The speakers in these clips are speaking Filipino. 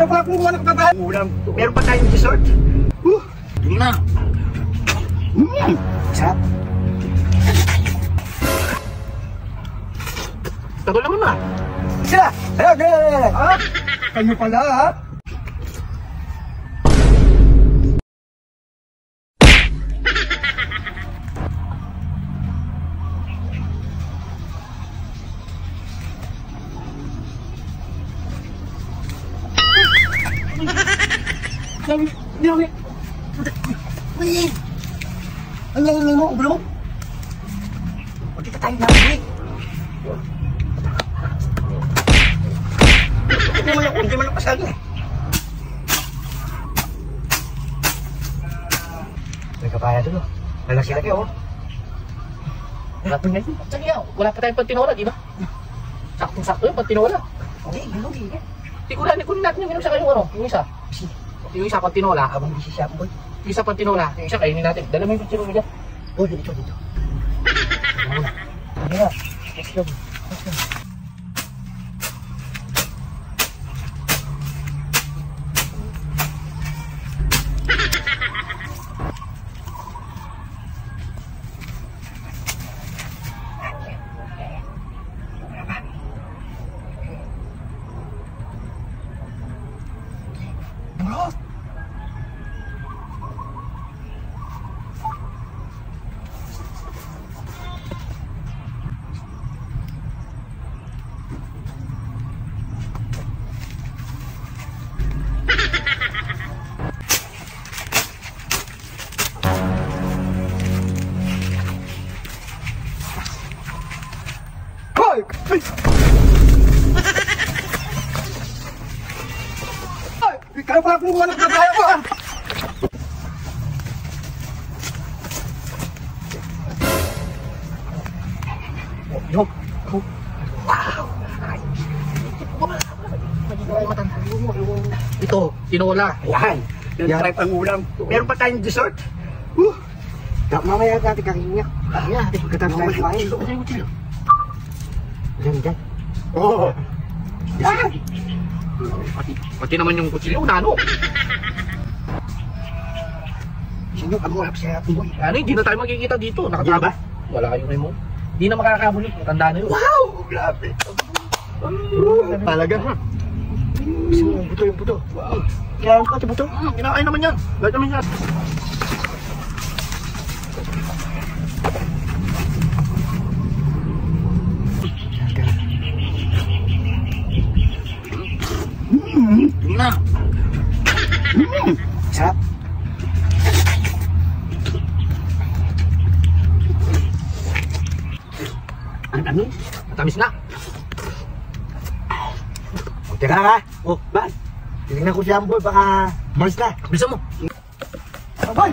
Kaya pala kumuha ng pagkain. Ulam. Meron pa tayong dessert. Yun na. Sarap. Tagal naman na. Sila! Ayun! Ha? Kayo pala ha? Hindi. Ang mo, bro. Huwag kita tayo namin. Hindi mo lang pasagi. May kapaya doon, oh. Nalasya lagi, oh. Wala pa tayong pantinola, di ba? Saktong-sakto yung pantinola. Hindi. Tikulan natin yung minum sa kayong ano, yung isa. Yung isa pantinola. Abang busy siya, boy. Yung isa pantinola, yung isa kainin natin. Dala mo yung pantinola dyan. Oh, dito. Ano na? Let's go. Kaya pala kumuha ng pagkain ko. Ito, tinola. Yan. Yan ang ulam. Meron pa tayong dessert. Mamaya natin kakinyak. Yan. Katapos tayo kumain. Yan. Oo. Yan. Pati naman yung kutsilyo, nano. Sino pag-uulap siya? Ano, hindi na tayo makikita dito. Nakataba. Wala kayong remote. Hindi na makakabulot. Matanda na yun. Wow! Grabe. Talaga, ha? Gusto mo yung buto. Wow. Kailangan ko pati buto. Kinakain naman yan. Gaya naman yan. Yun na. Sarap. Ano? Matamis na. Teka nga. Oh, ba? Tingnan ko si Amboy, baka malis na. Bilisan mo. Amboy!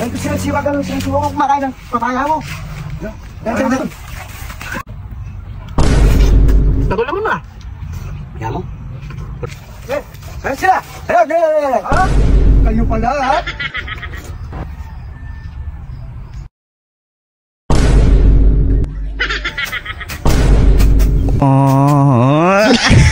Ay, siwag ka lang sinusuwa ko kumakain ng papaya mo. Tagal naman na. Kaya mo? Saan sila? Ayun! Ha? Kayo pala, ha? Oh.